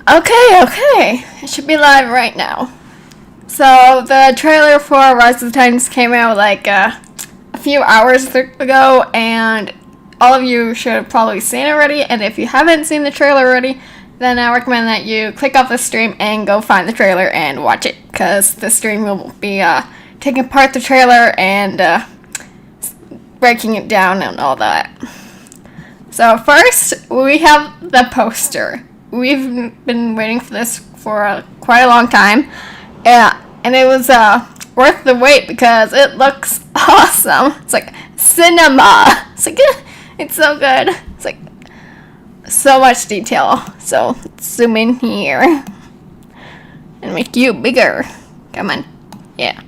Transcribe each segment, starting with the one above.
Okay. It should be live right now. So, the trailer for Rise of the Titans came out like a few hours ago, and all of you should have probably seen it already. And if you haven't seen the trailer already, then I recommend that you click off the stream and go find the trailer and watch it, because the stream will be taking apart the trailer and breaking it down and all that. So first, we have the poster. We've been waiting for this for quite a long time, and it was worth the wait because it looks awesome. It's like cinema. It's like it's so good. It's like so much detail. So let's zoom in here and make you bigger. Come on, yeah.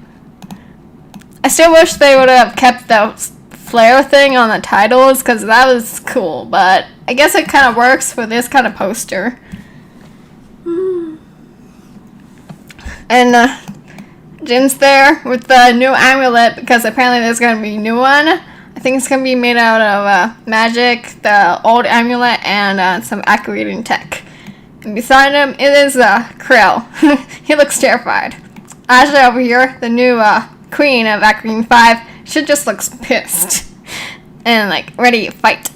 I still wish they would have kept the flare thing on the titles, because that was cool, but I guess it kind of works for this kind of poster. And Jin's there with the new amulet, because apparently there's going to be a new one. I think it's going to be made out of magic, the old amulet, and some activating tech. And beside him, it is Krill. He looks terrified. Asha over here, the new queen of Acronym 5, she just looks pissed and like ready to fight.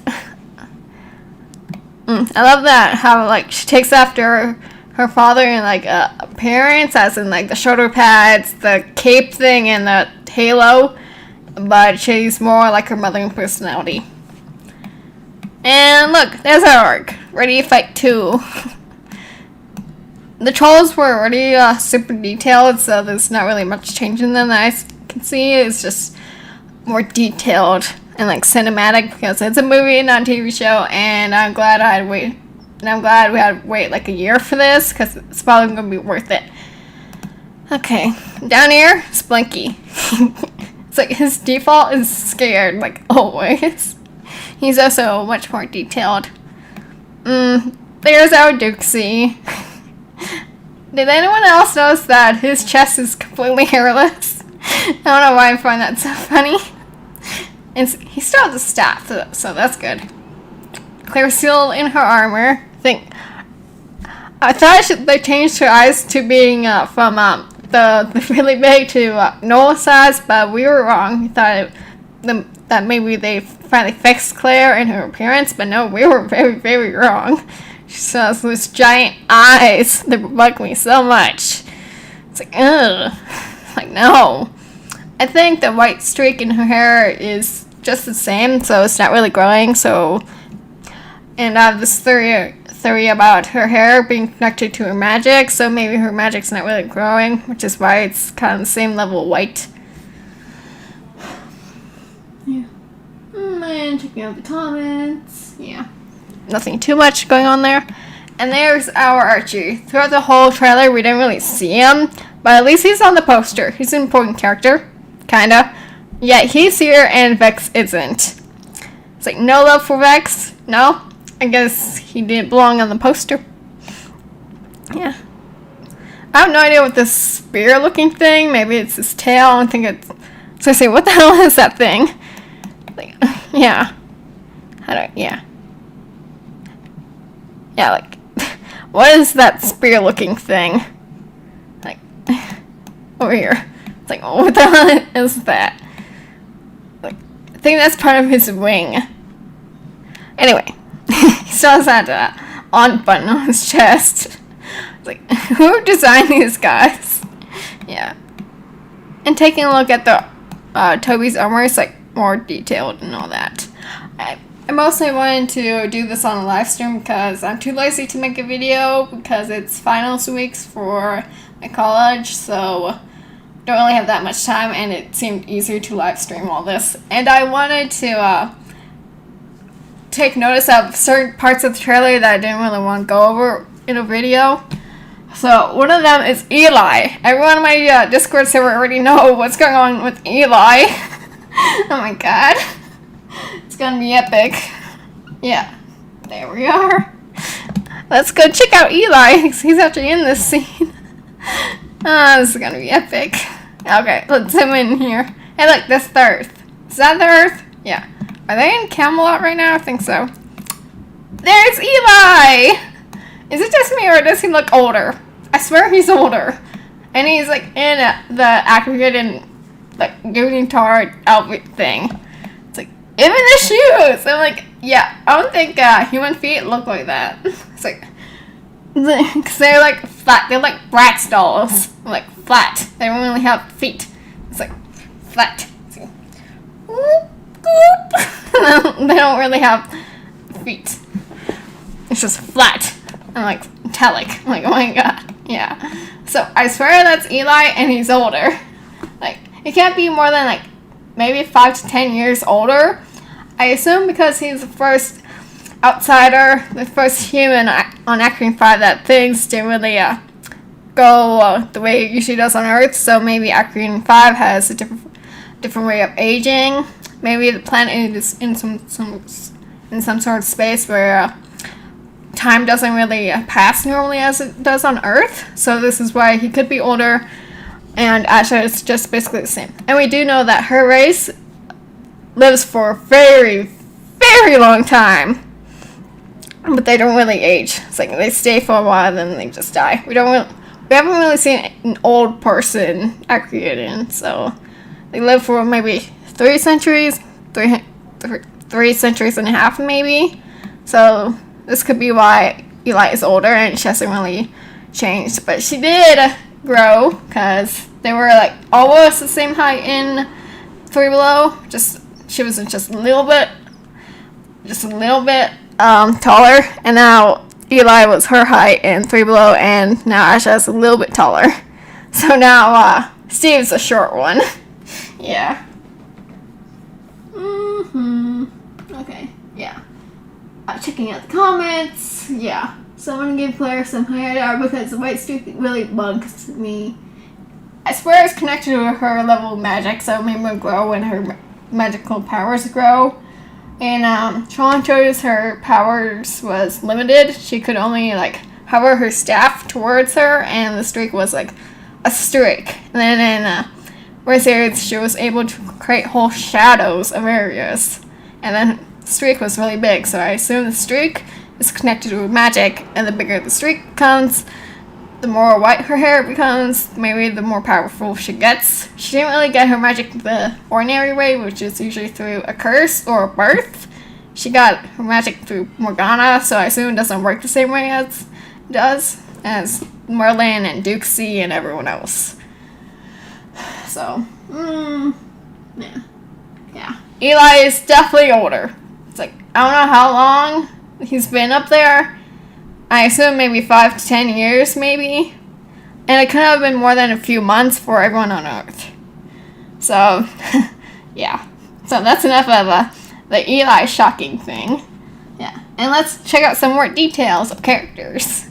I love that, how like she takes after her father in like appearance, as in like the shoulder pads, the cape thing, and the halo, but she's more like her mother in personality. And look, there's our orc, ready to fight too. The trolls were already super detailed, so there's not really much change in them that I can see. It's just more detailed and like cinematic, because it's a movie, not a TV show, and I'm glad I had to wait. And I'm glad we had to wait like a year for this, because it's probably going to be worth it. Okay, down here, Splinky. It's like his default is scared, like always. He's also much more detailed. There's our Dukesy. Did anyone else notice that his chest is completely hairless? I don't know why I find that so funny. And he still has a staff, so that's good. Clear seal in her armor. I thought they changed her eyes to being from the really big to normal size, but we were wrong. We thought that maybe they finally fixed Claire and her appearance, but no, we were very, very wrong. She has those giant eyes that bug me so much. It's like, ugh. Like, no. I think the white streak in her hair is just the same, so it's not really growing, so... And I have this theory about her hair being connected to her magic, so maybe her magic's not really growing, which is why it's kind of the same level of white. Yeah. And checking out the comments. Yeah. Nothing too much going on there. And there's our Archie. Throughout the whole trailer, we didn't really see him, but at least he's on the poster. He's an important character. Kinda. Yet he's here and Vex isn't. It's like, no love for Vex? No? I guess he didn't belong on the poster. Yeah. I have no idea what this spear looking thing, maybe it's his tail. I don't think it's... So I say, what the hell is that thing? Like, yeah. Yeah, like, what is that spear looking thing? Like, over here. It's like, what the hell is that? Like, I think that's part of his wing. Anyway, he still has that on button on his chest. It's like, who designed these guys? Yeah. And taking a look at the Toby's armor, it's like more detailed and all that. I mostly wanted to do this on a live stream because I'm too lazy to make a video, because it's finals weeks for my college, so don't really have that much time, and it seemed easier to live stream all this. And I wanted to take notice of certain parts of the trailer that I didn't really want to go over in a video. So one of them is Eli. Everyone on my Discord server already know what's going on with Eli. Oh my god. It's gonna be epic. Yeah, there we are. Let's go check out Eli. He's actually in this scene. This is gonna be epic. Okay, let's zoom in here. Hey look, that's the Earth. Is that the Earth? Yeah. Are they in Camelot right now? I think so. There's Eli! is it just me or does he look older? I swear he's older. And he's like in the accurate and like guitar outfit thing. It's like, even the shoes! I'm like, yeah, I don't think human feet look like that. It's like, because they're like flat. They're like Bratz dolls. Like flat. They don't really have feet. It's like flat. It's like, whoop, whoop. They don't really have feet. It's just flat. And like metallic. I'm like, oh my god. Yeah. So I swear that's Eli and he's older. Like, he can't be more than like maybe 5 to 10 years older. I assume because he's the first outsider, the first human on Acronym 5 that things didn't really go the way it usually does on Earth. So maybe Acronym 5 has a different way of aging. Maybe the planet is in some sort of space where time doesn't really pass normally as it does on Earth. So this is why he could be older. And Asha is just basically the same. And we do know that her race lives for a very, very long time. But they don't really age. It's like they stay for a while, then they just die. We haven't really seen an old person Acrean, so they live for maybe 3 centuries, 3 centuries and a half maybe. So this could be why Eli is older and she hasn't really changed. But she did grow because they were like almost the same height in 3 Below. She was just a little bit taller, and now Eli was her height in 3 Below, and now Asha's a little bit taller. So now Steve's a short one. Yeah. Okay. Yeah. Checking out the comments. Yeah. Someone gave Claire some higher because the white streak really bugs me. I swear it's connected to her level of magic, so maybe it'll grow when her magical powers grow. In Trollhunters, her powers was limited. She could only like hover her staff towards her, and the streak was like a streak. And then in Wizards, she was able to create whole shadows of areas. And then the streak was really big, so I assume the streak is connected to magic, and the bigger the streak becomes, the more white her hair becomes, maybe the more powerful she gets. She didn't really get her magic the ordinary way, which is usually through a curse or a birth. She got her magic through Morgana, so I assume it doesn't work the same way as it does as Merlin and Dukesy and everyone else. So, yeah. Eli is definitely older. It's like, I don't know how long he's been up there. I assume maybe 5 to 10 years, maybe. And it could have been more than a few months for everyone on Earth. So, yeah. So that's enough of the Eli shocking thing. Yeah. And let's check out some more details of characters.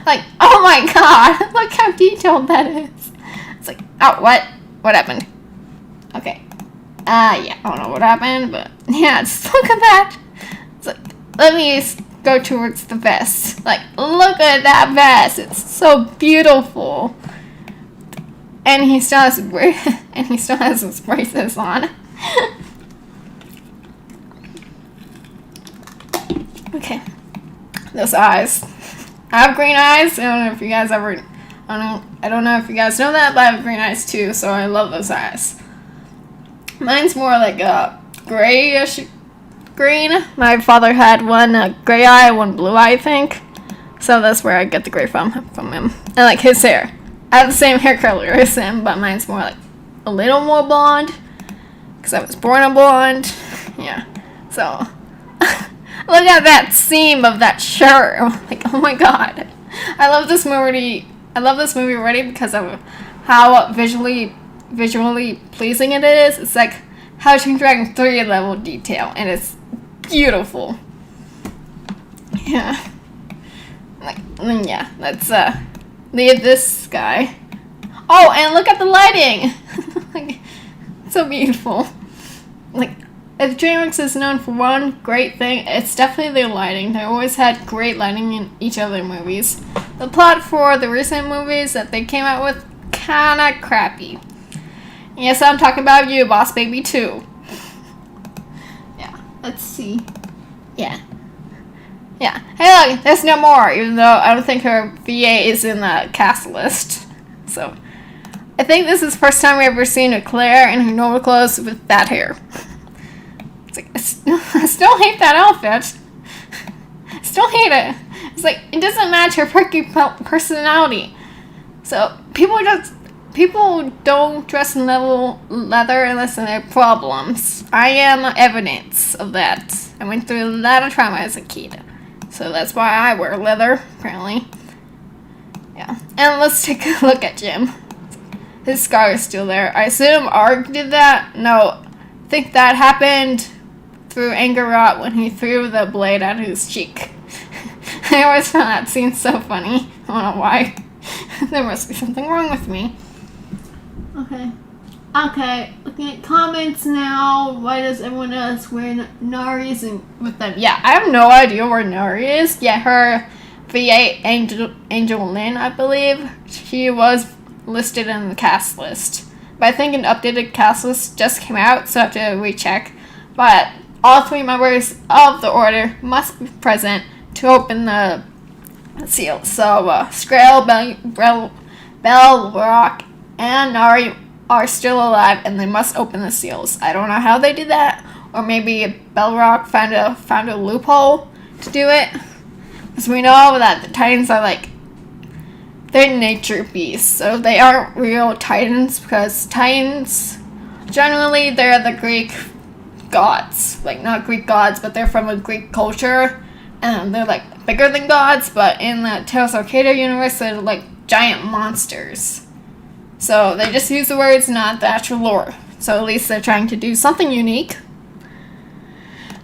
Like, oh my god, look how detailed that is. It's like, oh, what? What happened? Okay. Yeah, I don't know what happened, but yeah, just look at that. It's like, let me go towards the vest. Like, look at that vest. It's so beautiful. And he still has his braces on. Okay. Those eyes. I have green eyes. I don't know if you guys ever I don't know if you guys know that, but I have green eyes too, so I love those eyes. Mine's more like a grayish green. My father had one gray eye, one blue eye, I think. So that's where I get the gray from him. And like his hair. I have the same hair color as him, but mine's more like a little more blonde. Because I was born a blonde. Yeah. So, look at that seam of that shirt. I'm like, oh my god. I love this movie already because of how visually pleasing it is. It's like How to Dragon 3 level detail, and it's beautiful. Yeah. Like, yeah, let's leave this guy. Oh, and look at the lighting! Like, so beautiful. Like, if DreamWorks is known for one great thing, it's definitely their lighting. They always had great lighting in each of their movies. The plot for the recent movies that they came out with, kinda crappy. Yes, I'm talking about you, Boss Baby 2. Yeah, let's see. Yeah. Yeah. Hey, look, there's no more, even though I don't think her VA is in the cast list. So, I think this is the first time we've ever seen a Claire in her normal clothes with that hair. It's like, I still hate that outfit. I still hate it. It's like, it doesn't match her perky personality. So, people don't dress in leather unless they have problems. I am evidence of that. I went through a lot of trauma as a kid. So that's why I wear leather, apparently. Yeah. And let's take a look at Jim. His scar is still there. I assume Arg did that? No. I think that happened through anger rot when he threw the blade at his cheek. I always found that scene so funny. I don't know why. There must be something wrong with me. Okay, looking at comments now. Why does everyone else wear Nari's with them? Yeah, I have no idea where Nari is. Yeah, her VA, Angel Lynn, I believe. She was listed in the cast list. But I think an updated cast list just came out, so I have to recheck. But all 3 members of the Order must be present to open the seal. So, Skrail, Belrock, and Nari are still alive, and they must open the seals. I don't know how they did that, or maybe Belrock found a loophole to do it. Because we know that the Titans are they're nature beasts, so they aren't real Titans, because Titans, generally, they're the Greek gods. Like, not Greek gods, but they're from a Greek culture, and they're, bigger than gods, but in the Tales of Arcadia universe, they're, giant monsters. So they just use the words, not the actual lore. So at least they're trying to do something unique.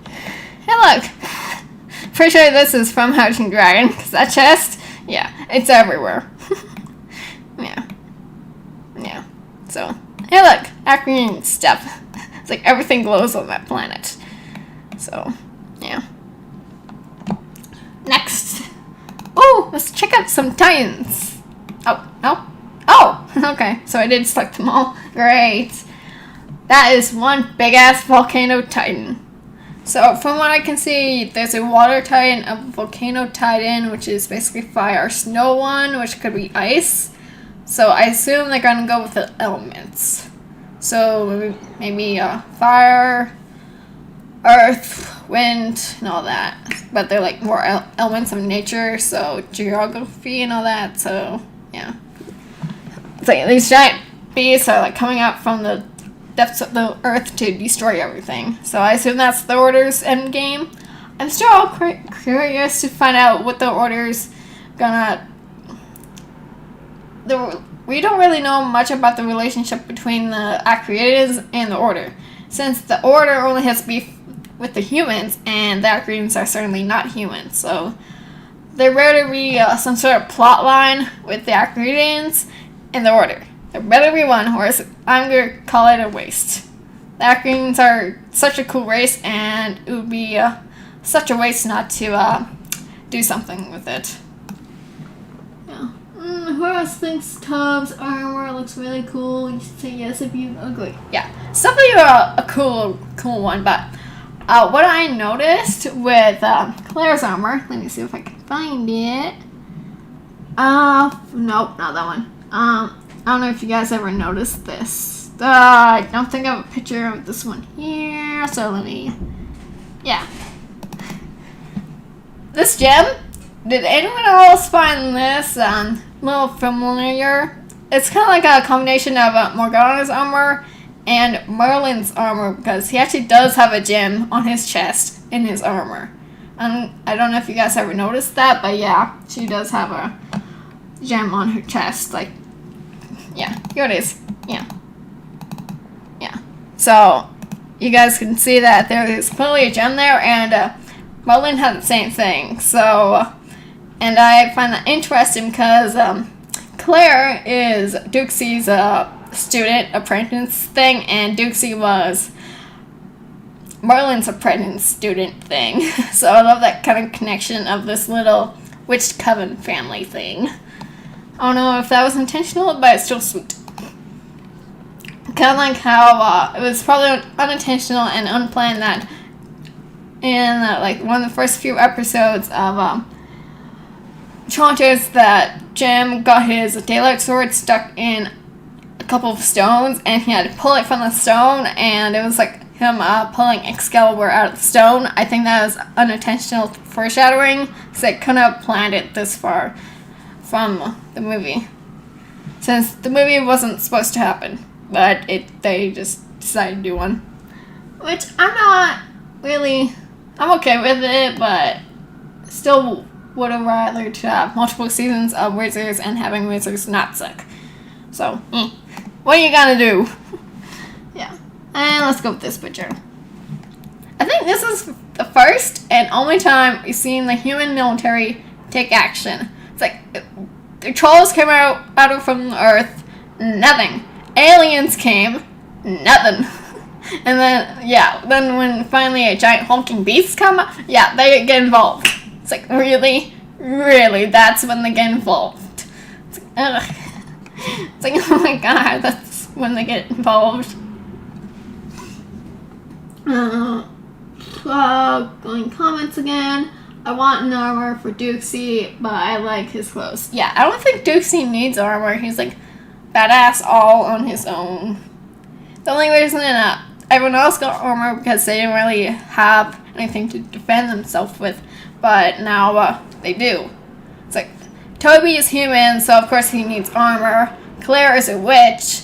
Hey, look! Pretty sure this is from House and Dragon, because that chest, yeah, it's everywhere. Yeah. So, hey, look! Acronym stuff. It's like everything glows on that planet. So, yeah. Next. Oh, let's check out some Titans. Oh, no? Oh, okay, so I did select them all. Great. That is one big-ass volcano titan. So, from what I can see, there's a water titan, a volcano titan, which is basically fire, snow one, which could be ice. So, I assume they're gonna go with the elements. So, maybe fire, earth, wind, and all that. But they're more elements of nature, so geography and all that, so, yeah. It's like these giant beasts are coming out from the depths of the earth to destroy everything. So I assume that's the Order's end game. I'm still curious to find out what the Order's gonna. We don't really know much about the relationship between the Acreators and the Order, since the Order only has beef with the humans, and the Acreators are certainly not humans. So there better be some sort of plot line with the Acreators and the Order. There better be one, or I'm going to call it a waste. The Acreators are such a cool race, and it would be such a waste not to do something with it. Yeah. Who else thinks Tubbs' armor looks really cool? You should say yes if you agree. Yeah, it's definitely a cool one, but what I noticed with Claire's armor, let me see if I can find it. Nope, not that one. I don't know if you guys ever noticed this. I don't think I have a picture of this one here, so let me, yeah. This gem, did anyone else find this a little familiar? It's kind of like a combination of Morgana's armor and Merlin's armor, because he actually does have a gem on his chest in his armor. I don't know if you guys ever noticed that, but yeah, she does have a gem on her chest, yeah, here it is. Yeah. So, you guys can see that there is clearly a gem there, and Merlin had the same thing. So, and I find that interesting because Claire is Duxie's student apprentice thing, and Duxie was Merlin's apprentice student thing. So I love that kind of connection of this little witch coven family thing. I don't know if that was intentional, but it's still sweet. Kind of like how it was probably unintentional and unplanned that in like one of the first few episodes of Trollhunters that Jim got his daylight sword stuck in a couple of stones, and he had to pull it from the stone, and it was like him pulling Excalibur out of the stone. I think that was unintentional foreshadowing, because they couldn't have planned it this far from the movie, since the movie wasn't supposed to happen, but they just decided to do one, which I'm okay with it, but still would have rather to have multiple seasons of Wizards and having Wizards not suck. So, what are you gonna do? Yeah. And let's go with this picture. I think this is the first and only time we've seen the human military take action. It's like, the trolls came out from the earth, nothing. Aliens came, nothing. And then when finally a giant hulking beast come up, they get involved. It's like, really? Really? That's when they get involved. It's like, ugh. It's like, oh my god, that's when they get involved. Going comments again. I want an armor for Dukesy, but I like his clothes. Yeah, I don't think Dukesy needs armor. He's like badass all on his own. The only reason everyone else got armor because they didn't really have anything to defend themselves with, but now they do. It's like, Toby is human, so of course he needs armor. Claire is a witch,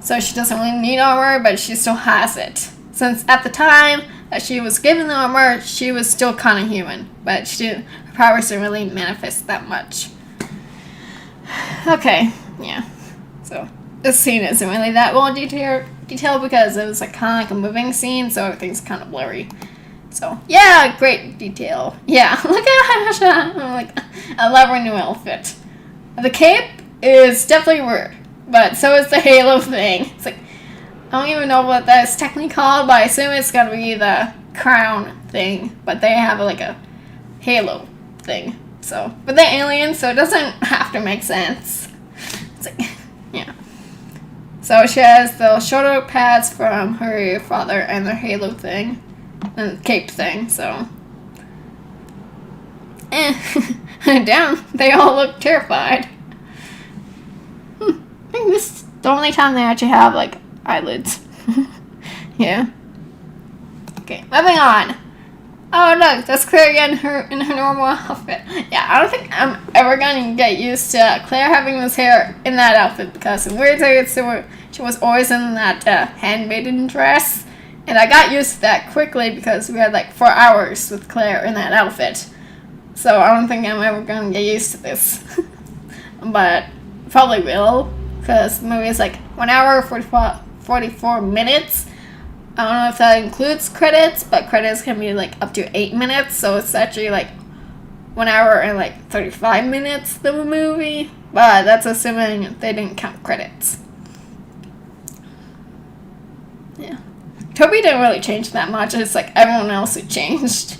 so she doesn't really need armor, but she still has it. Since at the time that she was given the armor, she was still kind of human, but her powers didn't really manifest that much. Okay, yeah. So this scene isn't really that well detailed because it was like kind of like a moving scene, so everything's kind of blurry. So yeah, great detail. Yeah, look at Asha. I love her new outfit. The cape is definitely weird, but so is the halo thing. It's like, I don't even know what that is technically called, but I assume it's gotta be the crown thing. But they have like a halo thing. So, but they're aliens, so it doesn't have to make sense. It's like, yeah. So she has the shoulder pads from her father and the halo thing. And cape thing, so. Damn, they all look terrified. I think this is the only time they actually have, like, eyelids. Yeah. Okay, moving on. Oh, look, that's Claire again in her normal outfit. Yeah, I don't think I'm ever gonna get used to Claire having this hair in that outfit, because in Weird Tales, she was always in that handmaiden dress. And I got used to that quickly because we had like 4 hours with Claire in that outfit. So I don't think I'm ever going to get used to this. But probably will, because the movie is like 1 hour, 44 minutes. I don't know if that includes credits, but credits can be like up to 8 minutes. So it's actually like 1 hour and like 35 minutes of a movie. But that's assuming they didn't count credits. Yeah. Toby didn't really change that much. It's like everyone else who changed.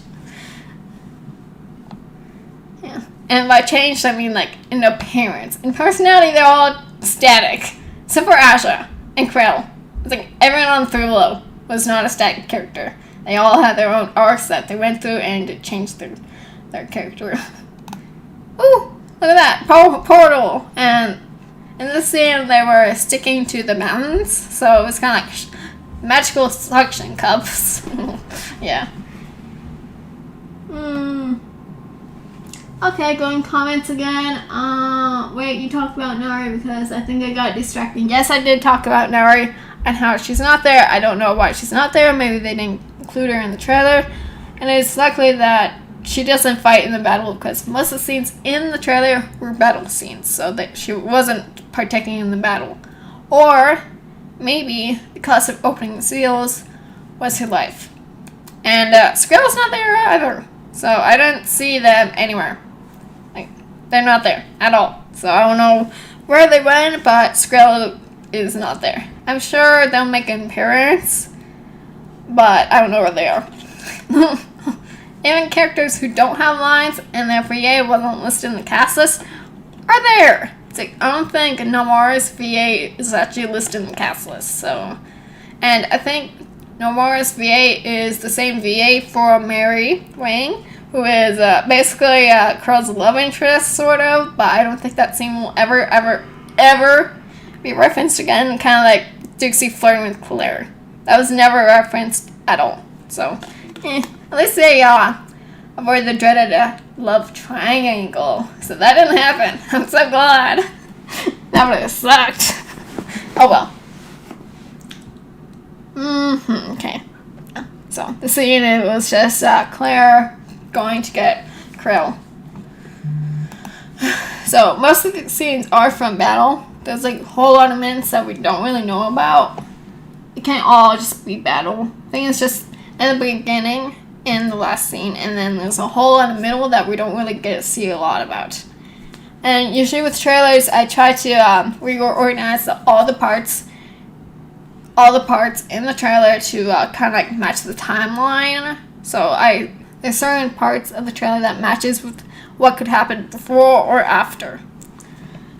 Yeah. And by changed, I mean like in appearance. In personality, they're all static. Except for Asha and Krell. It's like everyone on Thurlow was not a static character. They all had their own arcs that they went through and it changed their character. Ooh, look at that. Portal. And in this scene, they were sticking to the mountains. So it was kind of like magical suction cups. Yeah. Okay, going comments again. Wait, you talked about Nari because I think I got distracted. Yes, I did talk about Nari and how she's not there. I don't know why she's not there. Maybe they didn't include her in the trailer. And it's likely that she doesn't fight in the battle because most of the scenes in the trailer were battle scenes. So that she wasn't partaking in the battle. Or maybe the cost of opening the seals was her life. And Skrill's not there either. So I don't see them anywhere. Like, they're not there at all. So I don't know where they went, but Skrill is not there. I'm sure they'll make an appearance, but I don't know where they are. Even characters who don't have lines and their VA wasn't listed in the cast list are there. It's like, I don't think Namar's VA is actually listed in the cast list. So, and I think Nomura's VA is the same VA for Mary Wang, who is basically Krill's love interest, sort of, but I don't think that scene will ever be referenced again, kind of like Dixie flirting with Claire. That was never referenced at all, so, at least they avoid the dreaded love triangle, so that didn't happen. I'm so glad. That would have sucked. Oh well. Okay. So, the scene, it was just Claire going to get Krill. So, most of the scenes are from battle. There's like a whole lot of minutes that we don't really know about. It can't all just be battle. I think it's just in the beginning and the last scene, and then there's a whole lot in the middle that we don't really get to see a lot about. And usually with trailers, I try to reorganize all the parts in the trailer to kind of like match the timeline. So there's certain parts of the trailer that matches with what could happen before or after.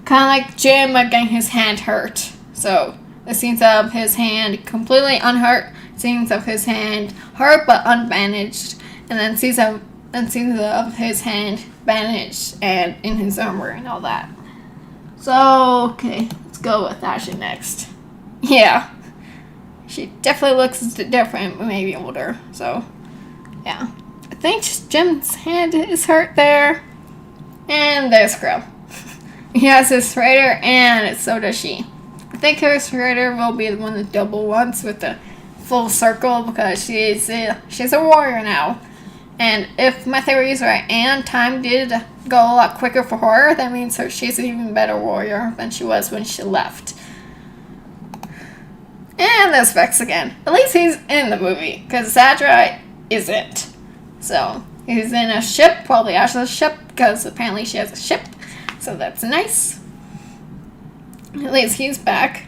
Kind of like Jim getting his hand hurt. So the scenes of his hand completely unhurt, scenes of his hand hurt but unbandaged, and then scenes of his hand bandaged and in his armor and all that. So, okay, let's go with Ashley next. Yeah. She definitely looks different, maybe older, so, yeah. I think Jim's hand is hurt there. And there's Krill. He has his Raider, and so does she. I think his Raider will be the one of the double ones with the full circle, because she's a warrior now. And if my theory is right, and time did go a lot quicker for her, that means she's an even better warrior than she was when she left. And there's Vex again. At least he's in the movie, because Zadra isn't. So, he's in a ship, probably Ashley's ship, because apparently she has a ship. So that's nice. At least he's back.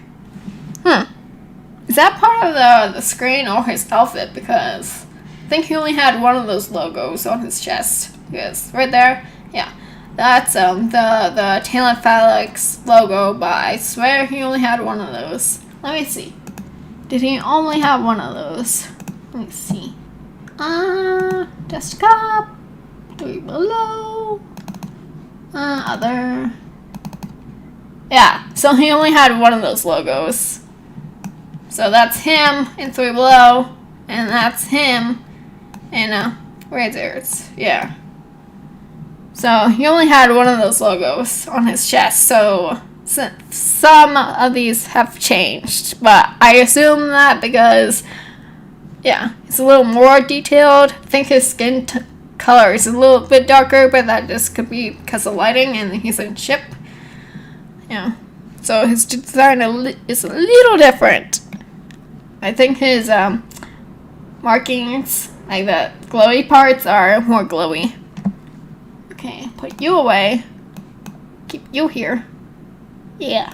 Is that part of the screen or his outfit? Because I think he only had one of those logos on his chest. Yes, right there. Yeah. That's the Talon Phalanx logo, but I swear he only had one of those. Let me see. Did he only have one of those? Let me see. Desktop. 3 below. Other. Yeah, so he only had one of those logos. So that's him in 3 below, and that's him in Razors. Yeah. So he only had one of those logos on his chest, so some of these have changed, but I assume that because, yeah, it's a little more detailed. I think his skin color is a little bit darker, but that just could be because of lighting, and he's in ship. Yeah, so his design is a little different. I think his markings, like the glowy parts, are more glowy. Okay, put you away. Keep you here. Yeah.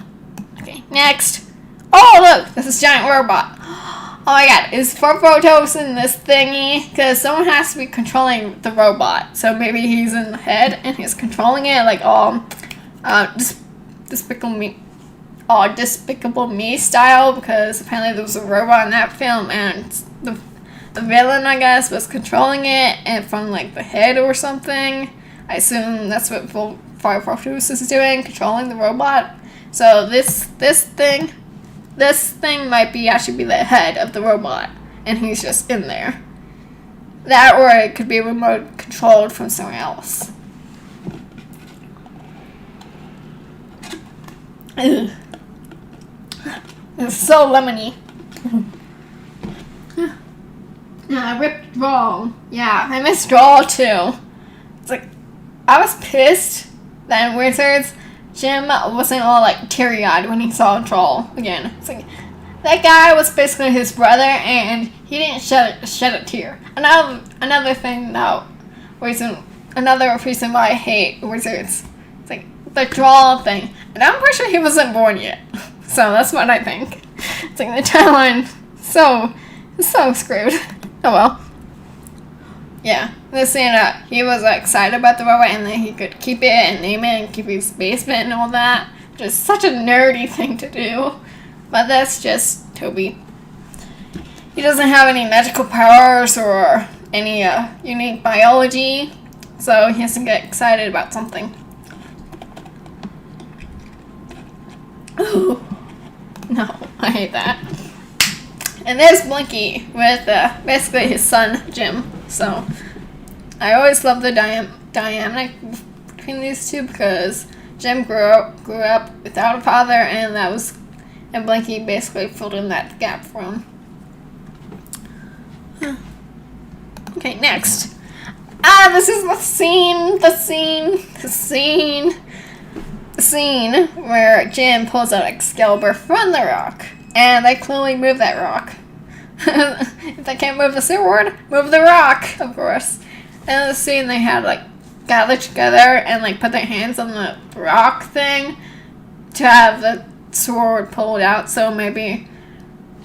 Okay, next. Oh, look! This is a giant robot. Oh my god, is 4 photos in this thingy? Because someone has to be controlling the robot. So maybe he's in the head and he's controlling it like Despicable Me style, because apparently there was a robot in that film and the villain, I guess, was controlling it and from like the head or something. I assume that's what 5 photos is doing, controlling the robot. So this thing might be actually be the head of the robot, and he's just in there. That, or it could be remote controlled from somewhere else. Ugh. It's so lemony. Yeah, I ripped Drawl. Yeah, I miss Drawl too. It's like, I was pissed that in Wizards, Jim wasn't all like teary-eyed when he saw Troll again. It's like, that guy was basically his brother, and he didn't shed a tear. Another reason why I hate Wizards. It's like the Troll thing, and I'm pretty sure he wasn't born yet. So that's what I think. It's like the timeline, so screwed. Oh well. Yeah, this scene, he was excited about the robot, and then he could keep it and name it and keep his basement and all that. Just such a nerdy thing to do. But that's just Toby. he doesn't have any magical powers or any unique biology, so he has to get excited about something. Ooh. No, I hate that. And there's Blinky with basically his son, Jim. So I always love the dynamic between these two because Jim grew up without a father, and Blinky basically filled in that gap for him. Okay, next. This is the scene where Jim pulls out Excalibur from the rock, and they clearly move that rock. If they can't move the sword, move the rock, of course. And in the scene, they had gathered together and put their hands on the rock thing to have the sword pulled out. So maybe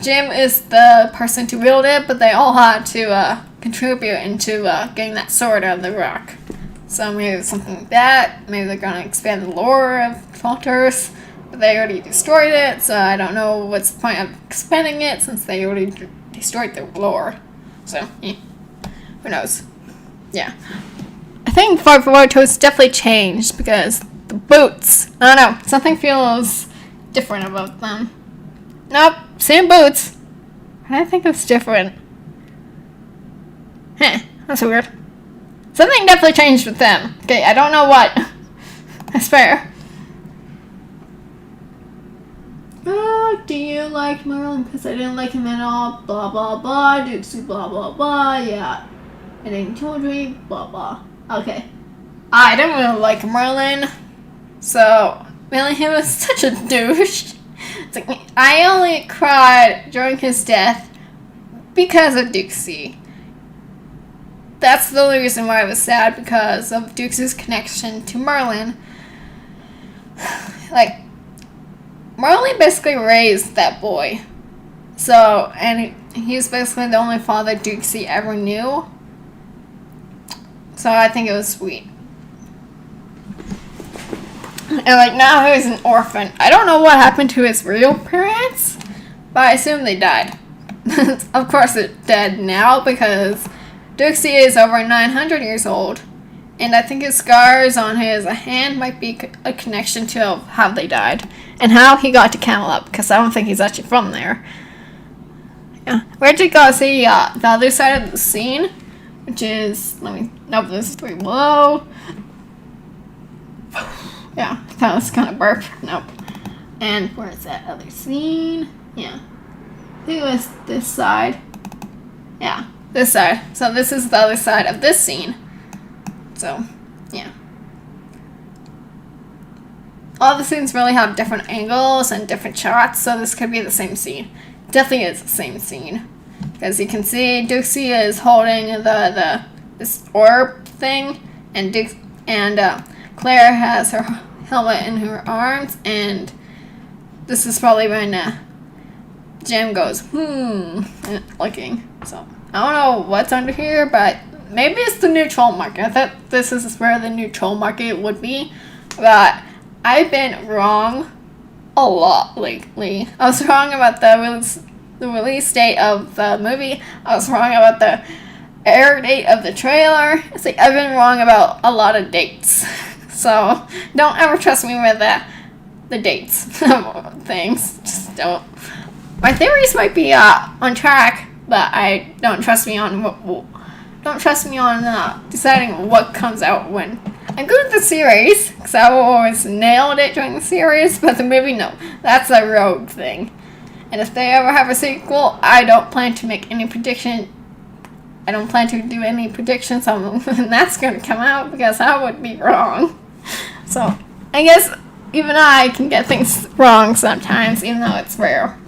Jim is the person to wield it, but they all had to contribute into getting that sword out of the rock. So maybe it's something like that. Maybe they're going to expand the lore of Trollhunters, but they already destroyed it, so I don't know what's the point of expanding it since they already destroyed the lore. So, who knows? Yeah. I think Trollhunters definitely changed because the boots. I don't know. Something feels different about them. Nope. Same boots. But I think it's different. That's weird. Something definitely changed with them. Okay, I don't know what. That's fair. Oh, do you like Merlin? Because I didn't like him at all. Blah, blah, blah. Dukesy, blah, blah, blah. Yeah. And then children, blah, blah. Okay. I didn't really like Merlin. So, really, he was such a douche. It's like, I only cried during his death because of Dukesy. That's the only reason why I was sad, because of Duke's connection to Merlin. Merlin basically raised that boy. So, and he's basically the only father Dukesy ever knew. So I think it was sweet. And now he's an orphan. I don't know what happened to his real parents, but I assume they died. Of course they're dead now because Dukesy is over 900 years old, and I think his scars on his hand might be a connection to how they died and how he got to Camelot, because I don't think he's actually from there. Yeah, where'd you go see the other side of the scene, which is nope, this is way below. Yeah, that was kind of burp. Nope. And where's that other scene? Yeah, I think it was this side. Yeah. This side. So this is the other side of this scene. So, yeah. All the scenes really have different angles and different shots, so this could be the same scene. Definitely is the same scene. As you can see, Dukesy is holding this orb thing, and Claire has her helmet in her arms, and this is probably when Jim goes, looking. So I don't know what's under here, but maybe it's the new troll market. I thought this is where the new troll market would be, but I've been wrong a lot lately. I was wrong about the release date of the movie. I was wrong about the air date of the trailer. It's I've been wrong about a lot of dates. So don't ever trust me with the dates of things. Just don't. My theories might be on track, but I don't trust me on deciding what comes out when. I'm good at the series, because I always nailed it during the series, but the movie, no. That's a road thing. And if they ever have a sequel, I don't plan to make any prediction. I don't plan to do any predictions on when that's going to come out, because I would be wrong. So, I guess even I can get things wrong sometimes, even though it's rare.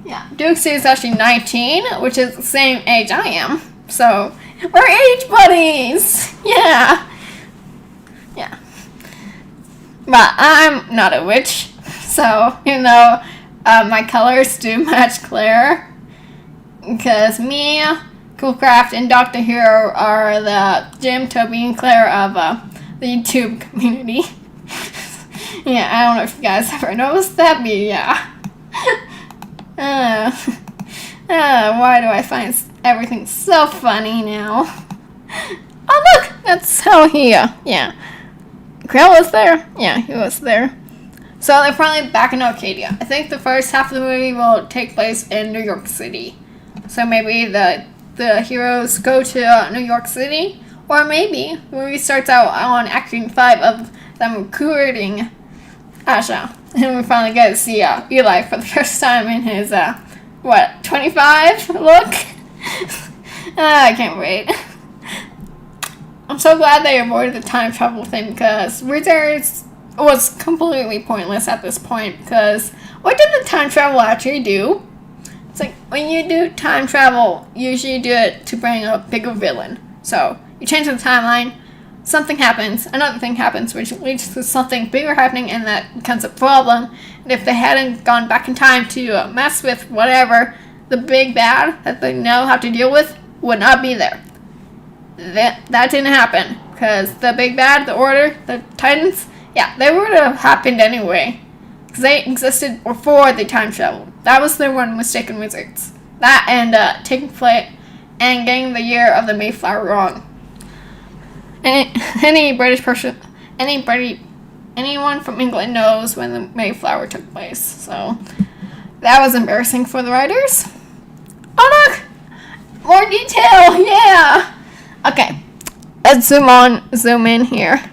Yeah, Dukesy is actually 19, which is the same age I am. So, we're age buddies! Yeah! Yeah. But I'm not a witch, so, even though my colors do match Claire, because me, Coolcraft, and Dr. Hero are the Jim, Toby, and Claire of the YouTube community. Yeah, I don't know if you guys ever noticed that, but yeah. Why do I find everything so funny now? Oh look, that's how he, yeah. Grail was there? Yeah, he was there. So they're finally back in Arcadia. I think the first half of the movie will take place in New York City. So maybe the heroes go to New York City, or maybe the movie starts out on Act 5 of them recruiting Asha. And we finally get to see Eli for the first time in his, 25 look? I can't wait. I'm so glad they avoided the time travel thing because Wizards was completely pointless at this point because what did the time travel actually do? It's like when you do time travel, you usually do it to bring a bigger villain. So you change the timeline, something happens, another thing happens, which leads to something bigger happening, and that becomes a problem. And if they hadn't gone back in time to mess with whatever, the big bad that they know how to deal with would not be there. That didn't happen because the big bad, the Order, the Titans, yeah, they would have happened anyway because they existed before they time traveled. That was their one mistake in Wizards. That and taking flight and getting the year of the Mayflower wrong. Any British person, anyone from England knows when the Mayflower took place. So that was embarrassing for the writers. Oh look, more detail, yeah. Okay, let's zoom in here.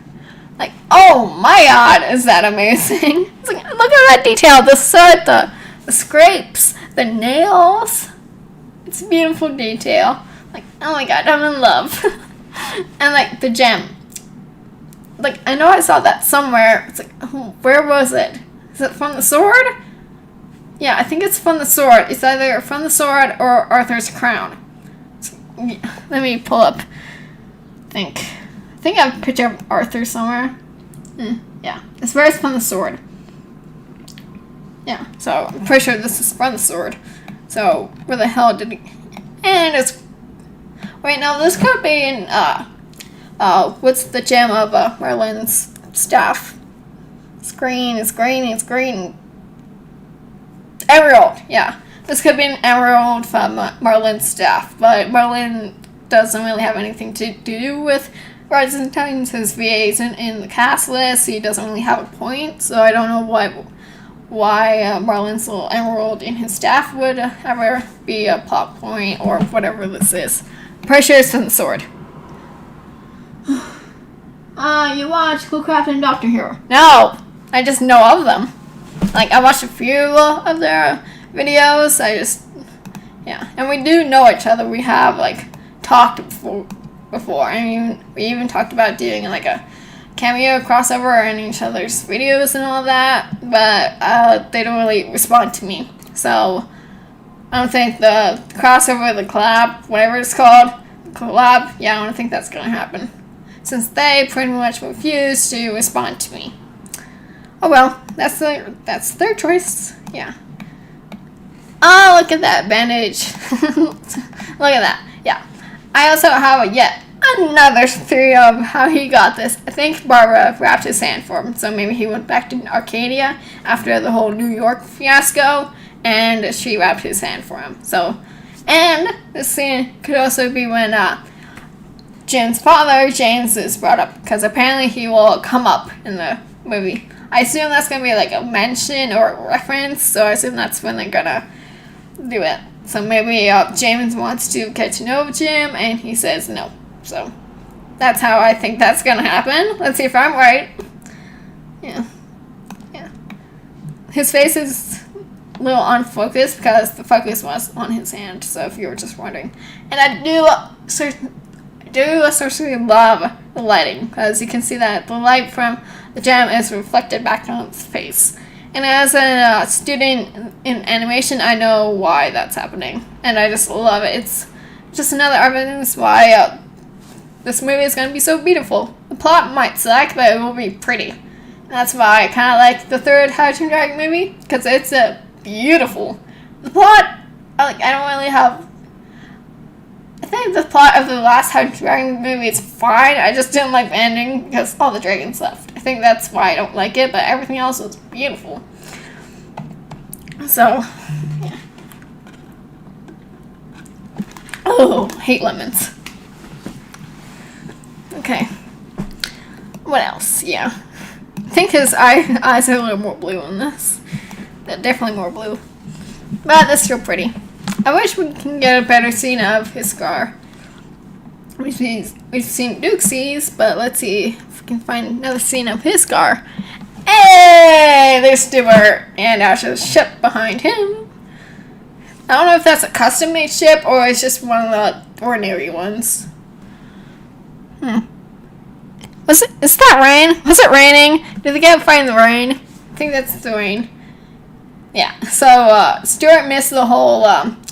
Like, oh my god, is that amazing? It's like, look at that detail, the soot, the scrapes, the nails. It's beautiful detail. Like, oh my god, I'm in love. And like the gem. Like, I know I saw that somewhere. It's like, where was it? Is it from the sword? Yeah, I think it's from the sword. It's either from the sword or Arthur's crown. Let me pull up. I think I have a picture of Arthur somewhere. Yeah, it's where it's from the sword. Yeah, so I'm pretty sure this is from the sword. So where the hell did he? And it's wait, no, this could be in what's the gem of Merlin's staff? It's green. Emerald. Yeah, this could be an emerald from Merlin's staff, but Merlin doesn't really have anything to do with Rise and Titans. His VA isn't in the cast list. He doesn't really have a point, so I don't know why Merlin's little emerald in his staff would ever be a plot point or whatever this is. Pretty sure it's from the sword. You watch Schoolcraft and Doctor Hero? No, I just know of them. Like, I watched a few of their videos. Yeah, and we do know each other. We have like talked before. I mean, we even talked about doing like a cameo crossover in each other's videos and all that, but they don't really respond to me. So I don't think the crossover, the collab, whatever it's called, yeah, I don't think that's gonna happen, since they pretty much refuse to respond to me. Oh well, that's their choice. Yeah. Oh, look at that bandage. Look at that. Yeah. I also have yet another theory of how he got this. I think Barbara wrapped his hand for him, so maybe he went back to Arcadia after the whole New York fiasco, and she wrapped his hand for him. So, and this scene could also be when Jim's father, James, is brought up, because apparently he will come up in the movie. I assume that's going to be like a mention or a reference, so I assume that's when they're going to do it. So maybe James wants to get to know Jim, and he says no. So that's how I think that's going to happen. Let's see if I'm right. Yeah. His face is a little unfocused because the focus was on his hand, so if you were just wondering. And I do especially love the lighting, because you can see that the light from the gem is reflected back on his face. And as a student in animation, I know why that's happening, and I just love it. It's just another evidence why this movie is going to be so beautiful. The plot might suck, but it will be pretty. And that's why I kind of like the third How to Dragon movie, because it's beautiful. The plot, I don't really have. I think the plot of the last How to Dragon movie is fine. I just didn't like the ending because all the dragons left. I think that's why I don't like it, but everything else was beautiful. So, yeah. Oh, hate lemons. Okay. What else? Yeah. I think his eyes are a little more blue in this. They're definitely more blue. But that's still pretty. I wish we can get a better scene of his scar. We've seen Dukesie's, but let's see if we can find another scene of his scar. Hey! There's Stuart and Ash's ship behind him. I don't know if that's a custom-made ship or it's just one of the ordinary ones. Is that rain? Was it raining? Did they get find the rain? I think that's the rain. Yeah, so Stuart missed the whole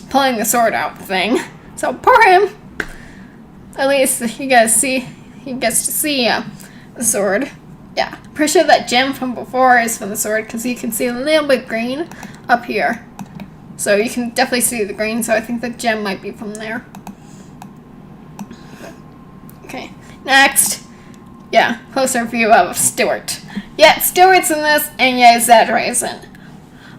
pulling the sword out thing. So poor him. At least he gets to see the sword. Yeah, pretty sure that gem from before is from the sword because you can see a little bit green up here. So you can definitely see the green, so I think the gem might be from there. Okay, next. Yeah, closer view of Stuart. Yeah, Stuart's in this, and yeah, Zadra isn't.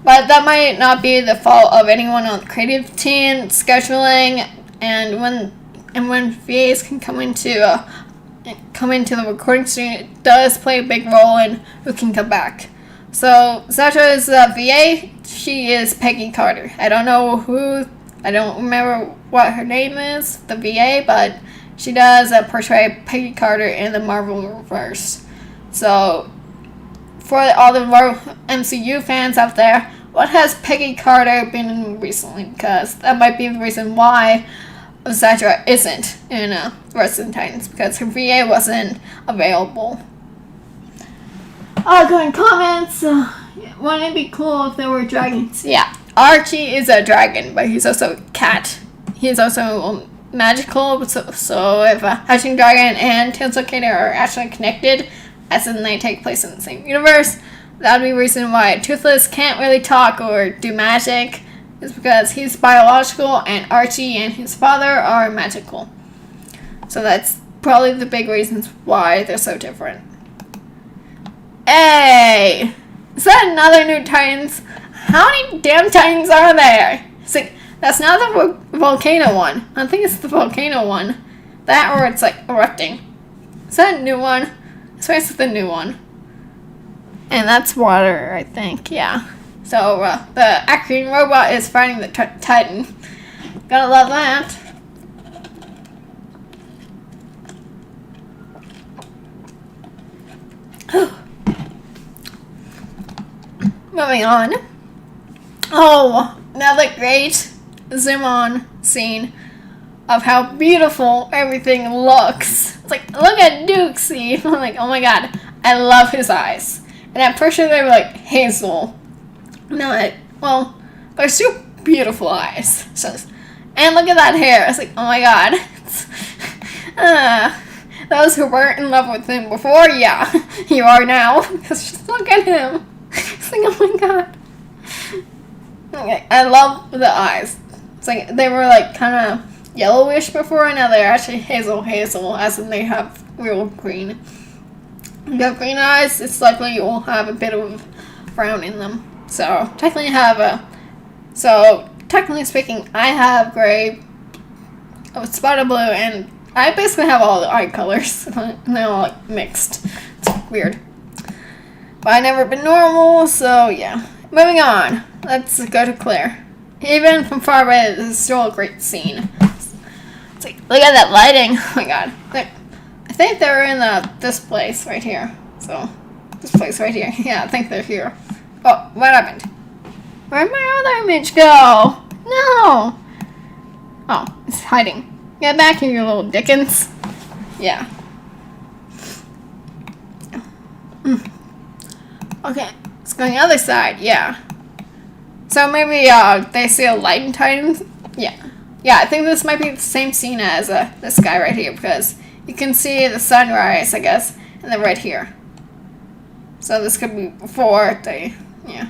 But that might not be the fault of anyone on the creative team, scheduling, and when VAs can come into the recording studio, it does play a big role in who can come back. So Zadra's VA, she is Peggy Carter. I don't remember what her name is, the VA, but she does portray Peggy Carter in the Marvel Universe. So, for all the MCU fans out there, what has Peggy Carter been in recently? Because that might be the reason why Zadra isn't in Wrestling Titans, because her VA wasn't available. Going comments. Wouldn't it be cool if there were dragons? Yeah, Archie is a dragon, but he's also a cat. He's also magical, so if Hatching Dragon and Tailslocate are actually connected, as in they take place in the same universe, that would be the reason why Toothless can't really talk or do magic, is because he's biological and Archie and his father are magical. So that's probably the big reasons why they're so different. Hey! Is that another new Titans? How many damn Titans are there? That's not the volcano one. I think it's the volcano one. That or it's like erupting. Is that a new one? I swear it's the new one. And that's water, I think. Yeah. So the acting robot is fighting the Titan. Gotta love that. Moving on. Oh, another great zoom on scene of how beautiful everything looks. It's like, look at Dukesy. I'm like, oh my god, I love his eyes. And I'm pretty sure they were like hazel. Well, they're super beautiful eyes. So, and look at that hair. It's like, oh my god. Those who weren't in love with him before, yeah, you are now. Because just look at him. It's like, oh my god. Okay, I love the eyes. It's like they were like kind of yellowish before, and now they're actually hazel, as in they have real green. If you have green eyes, it's likely you'll have a bit of brown in them. So technically speaking, I have gray, spotted blue, and I basically have all the eye colors. And they're all like mixed. It's weird. But I've never been normal, so yeah. Moving on. Let's go to Claire. Even from far away, this is still a great scene. It's like, look at that lighting. Oh my god. I think they're in this place right here. So, this place right here. Yeah, I think they're here. Oh, what happened? Where'd my other image go? No! Oh, it's hiding. Get back here, you little Dickens. Yeah. Okay, let's go on the other side. Yeah. So maybe they see a light in Titans. Yeah. Yeah, I think this might be the same scene as this guy right here, because you can see the sunrise, I guess, and then right here. So this could be before they, yeah.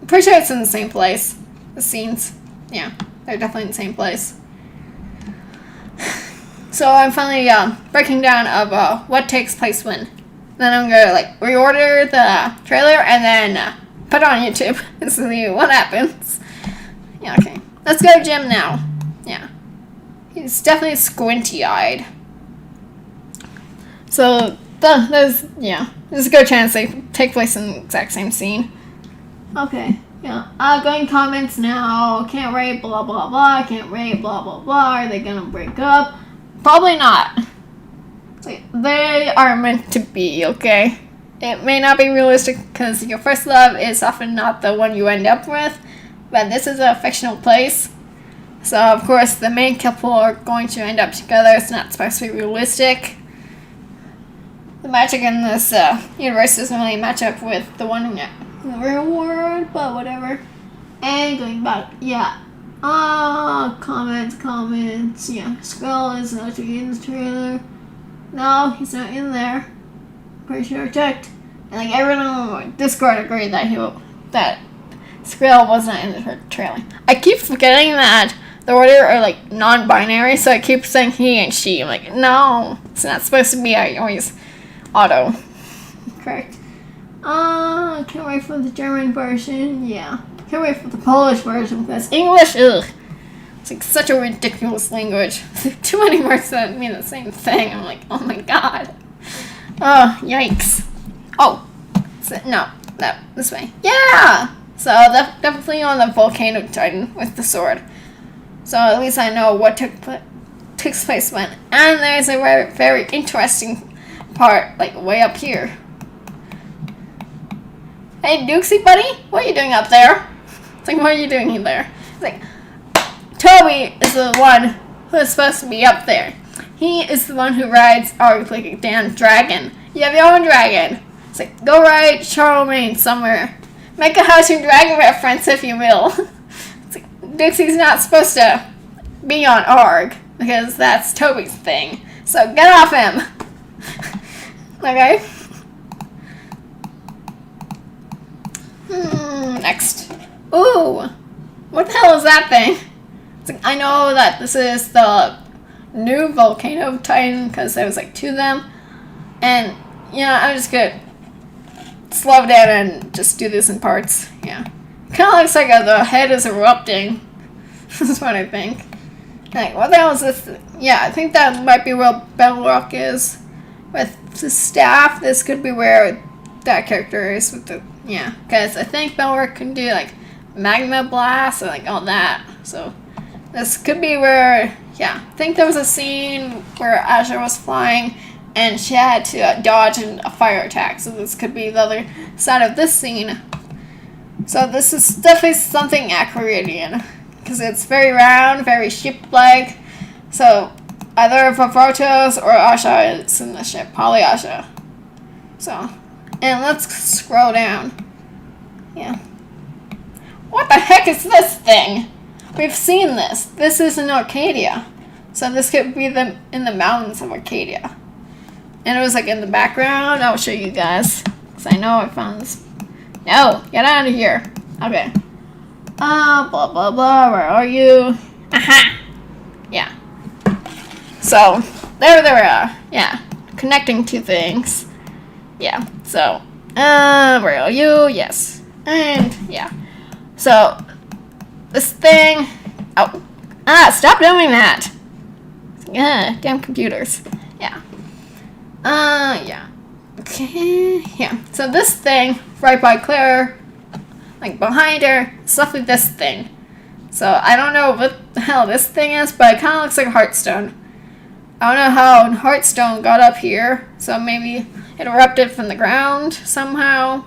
I'm pretty sure it's in the same place. The scenes, yeah, they're definitely in the same place. So I'm finally breaking down of what takes place when. Then I'm gonna like reorder the trailer and then put on YouTube and see what happens. Yeah, okay. Let's go to Jim now. Yeah. He's definitely squinty-eyed. So, there's a good chance they take place in the exact same scene. Okay, yeah. Going comments now. Can't wait, blah, blah, blah. Can't wait, blah, blah, blah. Are they gonna break up? Probably not. They are meant to be, okay? It may not be realistic because your first love is often not the one you end up with, but this is a fictional place. So, of course, the main couple are going to end up together. It's not supposed to be realistic. The magic in this universe doesn't really match up with the one in the real world, but whatever. And going back, yeah. Comments, yeah. Skull is actually in the trailer. No, he's not in there. Pretty sure I checked. And like everyone on Discord agreed that Skrill was not in the trailer. I keep forgetting that the order are like non-binary, so I keep saying he and she. I'm like, no, it's not supposed to be. I always auto correct. Can't wait for the German version. Yeah, can't wait for the Polish version because English, ugh. It's like such a ridiculous language. Too many words that mean the same thing. I'm like, oh my god. Oh, yikes. Oh, no, this way. Yeah! So, definitely on the Volcano Titan with the sword. So, at least I know what takes place when. And there's a very, very interesting part, like, way up here. Hey, Dukesy buddy? What are you doing up there? It's like, what are you doing in there? It's like, Toby is the one who is supposed to be up there. He is the one who rides like a damn dragon. You have your own dragon. It's like, go ride Charlemagne somewhere. Make a House of Dragon reference, if you will. It's like, Dixie's not supposed to be on ARG, because that's Toby's thing. So get off him. Okay? Next. Ooh. What the hell is that thing? It's like, I know that this is the new Volcano Titan, because there was like 2 of them. And, yeah, I'm just gonna slow down and just do this in parts. Yeah. Kind of looks like the head is erupting. That's what I think. Like, what the hell is this? Yeah, I think that might be where Belrock is. With the staff, this could be where that character is with the, yeah. Because I think Belrock can do, like, magma blast or, like, all that. So, this could be where, yeah. I think there was a scene where Azure was flying and she had to dodge a fire attack. So this could be the other side of this scene. So this is definitely something Acroridian. Because it's very round, very ship-like. So either Vavrotos or Asha is in the ship. Probably Asha. So, and let's scroll down. Yeah. What the heck is this thing? We've seen this. This is in Arcadia. So this could be in the mountains of Arcadia. And it was like in the background. I'll show you guys. Because I know I found this. No, get out of here. Okay. Blah, blah, blah. Where are you? Aha! Yeah. So, there they are. Yeah. Connecting 2 things. Yeah. So, where are you? Yes. And, yeah. So, this thing. Oh. Stop doing that. Damn computers. Yeah. Yeah. Okay. Yeah. So this thing, right by Claire, like behind her, it's definitely this thing. So I don't know what the hell this thing is, but it kind of looks like Hearthstone. I don't know how Hearthstone got up here, so maybe it erupted from the ground somehow.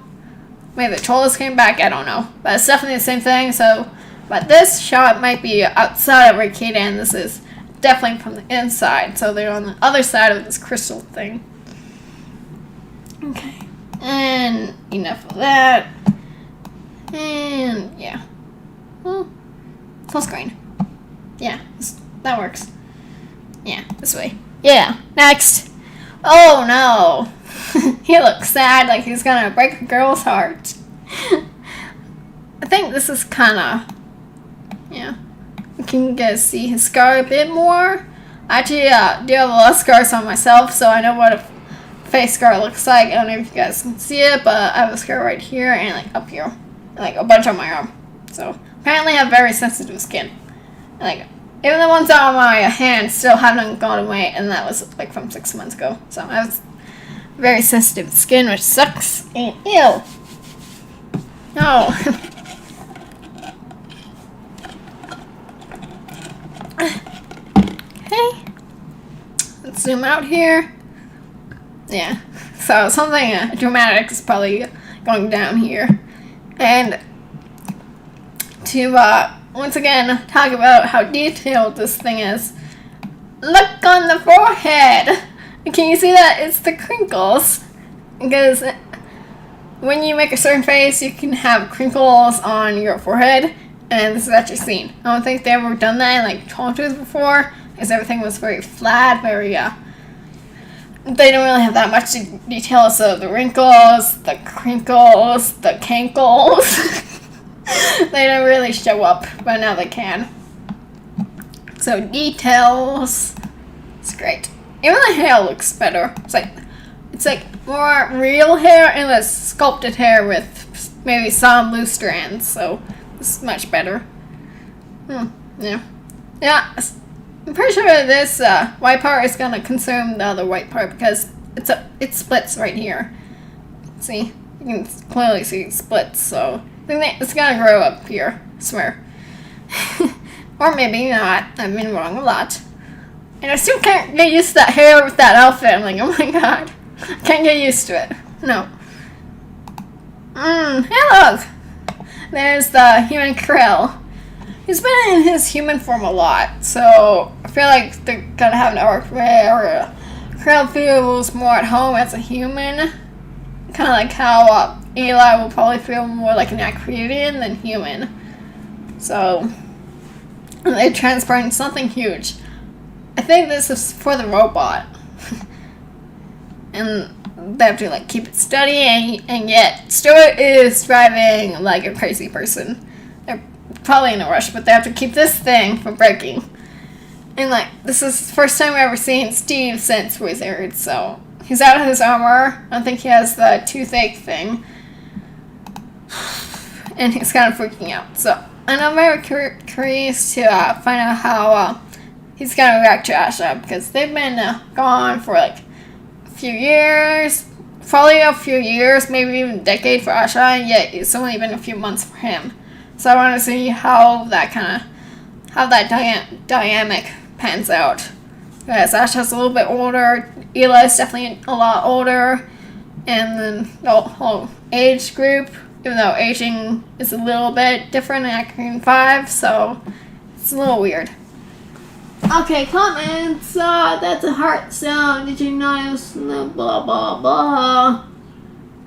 Maybe the trolls came back, I don't know. But it's definitely the same thing, so, but this shot might be outside of Arcadia, and this is definitely from the inside, so they're on the other side of this crystal thing. Okay, and enough of that. And yeah, well, full screen. Yeah, that works. Yeah, this way. Yeah, next. Oh no, he looks sad, like he's gonna break a girl's heart. I think this is kinda, yeah. You can get to see his scar a bit more. Actually, do have a lot of scars on myself, so I know what a face scar looks like. I don't know if you guys can see it, but I have a scar right here and like up here. like a bunch on my arm. So apparently I have very sensitive skin. Like even the ones on my hand still haven't gone away, and that was like from 6 months ago. So I was very sensitive skin, which sucks. And ew. No. Okay. Let's zoom out here. Yeah. So something dramatic is probably going down here. And to once again talk about how detailed this thing is. Look on the forehead. Can you see that? It's the crinkles. Because when you make a certain face, you can have crinkles on your forehead. And this is actually seen. I don't think they've ever done that in like Trollhunters before. Because everything was very flat, very they don't really have that much detail, so the wrinkles, the crinkles, the cankles, they don't really show up, but now they can. So details, it's great. Even the hair looks better. It's like more real hair and less sculpted hair with maybe some loose strands, so it's much better. Yeah. I'm pretty sure this white part is gonna consume the other white part because it splits right here. See, you can clearly see it splits. So I think it's gonna grow up here. I swear, or maybe not. I've been wrong a lot, and I still can't get used to that hair with that outfit. I'm like, oh my god, I can't get used to it. No. Hey, look, there's the human krill. He's been in his human form a lot, so I feel like they're gonna have an arc where Krill feels more at home as a human. Kind of like how Eli will probably feel more like an Acreadian than human. So, they transfer into something huge. I think this is for the robot. And they have to like keep it steady, and yet Stuart is driving like a crazy person. They're probably in a rush, but they have to keep this thing from breaking. And like, this is the first time I've ever seen Steve since Wizard, so he's out of his armor. I think he has the toothache thing. And he's kind of freaking out. So, and I'm very curious to find out how he's going to react to Asha, because they've been gone for like a few years. Probably a few years, maybe even a decade for Asha, and yet it's only been a few months for him. So I want to see how that dynamic pans out. Because Asha's a little bit older, Eli's definitely a lot older, and then the whole age group, even though aging is a little bit different in Acreon 5, so it's a little weird. Okay, comments. That's a heart sound. Did you notice? Blah blah blah.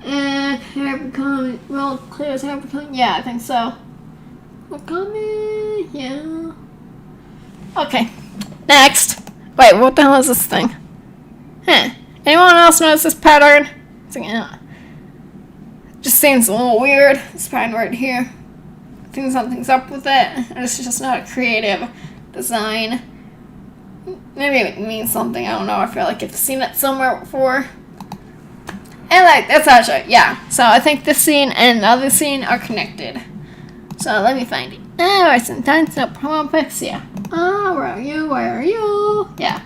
And hair becoming real clear as hair becoming. Yeah, I think so. We're coming. Yeah. Okay. Next. Wait, what the hell is this thing? Huh. Anyone else notice this pattern? Just seems a little weird. This pattern right here. I think something's up with it. And it's just not a creative design. Maybe it means something. I don't know. I feel like I've seen it somewhere before. And like, that's Asha. Yeah. So I think this scene and the other scene are connected. So let me find it. Oh, sometimes no promo pics. Yeah. Oh, where are you? Where are you? Yeah.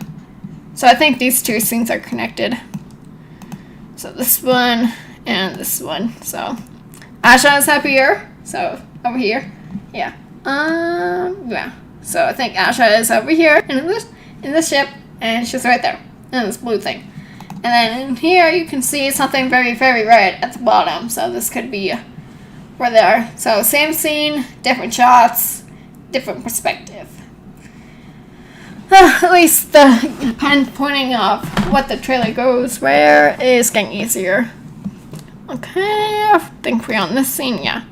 So I think these two scenes are connected. So this one and this one. So Asha is happier. So over here. Yeah. Yeah. So I think Asha is over here in this ship, and she's right there in this blue thing. And then in here you can see something very, very red at the bottom. So this could be where they are. So same scene, different shots, different perspective. At least the pen pointing of what the trailer goes where is getting easier. Okay, I think we're on this scene, yeah.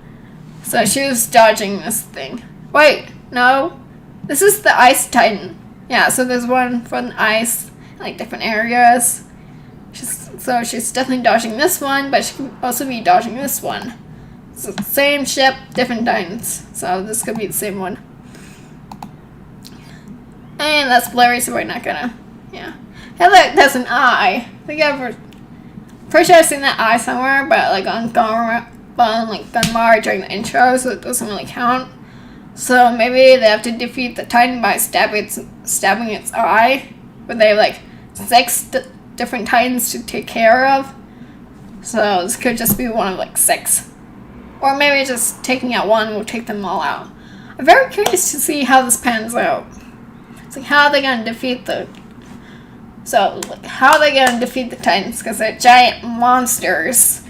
So she was dodging this thing. Wait, no. This is the Ice Titan. Yeah, so there's one from the ice, like different areas. So she's definitely dodging this one, but she can also be dodging this one. So same ship, different Titans. So this could be the same one. And that's blurry, so we're not gonna, yeah. Hey look, there's an eye. I think pretty sure I've seen that eye somewhere, but like on on like Gunmar during the intro, so it doesn't really count. So maybe they have to defeat the Titan by stabbing its eye, but they have like 6 different Titans to take care of. So this could just be one of like 6. Or maybe just taking out one will take them all out. I'm very curious to see how this pans out. It's like, how are they going to defeat the... So, like, how are they going to defeat the Titans? Because they're giant monsters.